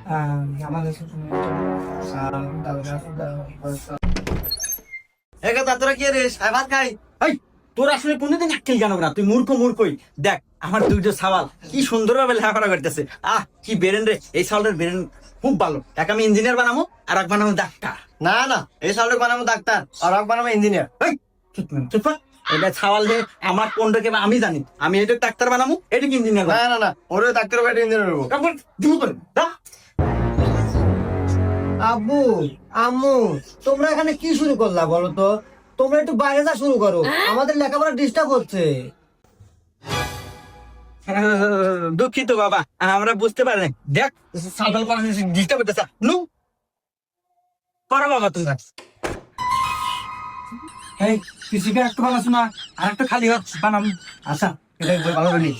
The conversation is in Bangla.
আমাদের তোরা কি রে ভাত খাই? তোর আসলে কোনদিন আক্কেল জানো না, তুই মূর্খই। দেখ আমার দুইটা সাওয়াল কি সুন্দর ভাবে লেখাপড়া করতেছে। কি বেরেন রে, এই সাওয়ালের বেরেন খুব ভালো। এক আমি ইঞ্জিনিয়ার বানাবো আর এক বানাবো ডাক্তার। না না, এই সালটা বানাবো ডাক্তার আর এক বানাবো ইঞ্জিনিয়ার। চুপ কর। এটা ছাওয়াল রে, আমার কোনটা কে আমি জানি। আমি এটা ডাক্তার বানাবো, এটা কি ইঞ্জিনিয়ার না না না, ওরে ডাক্তার হবে, ইঞ্জিনিয়ার হবো। আব্বু আম্মু, তোমরা এখানে কি শুরু করলা বলো তো? তোমরা একটু বাইরে যা শুরু করো, আমাদের লেখাপড়া ডিস্টার্ব হচ্ছে। দুঃখিত বাবা, আমরা বুঝতে পারি না। দেখ সাইকেল করা ডিস্টার্ব হতেছে। নু করো বাবা তোমরা। এই পিসিকে একটু বানাস না, আর একটা খালি বানাম। আচ্ছা এটা ভালো বলি।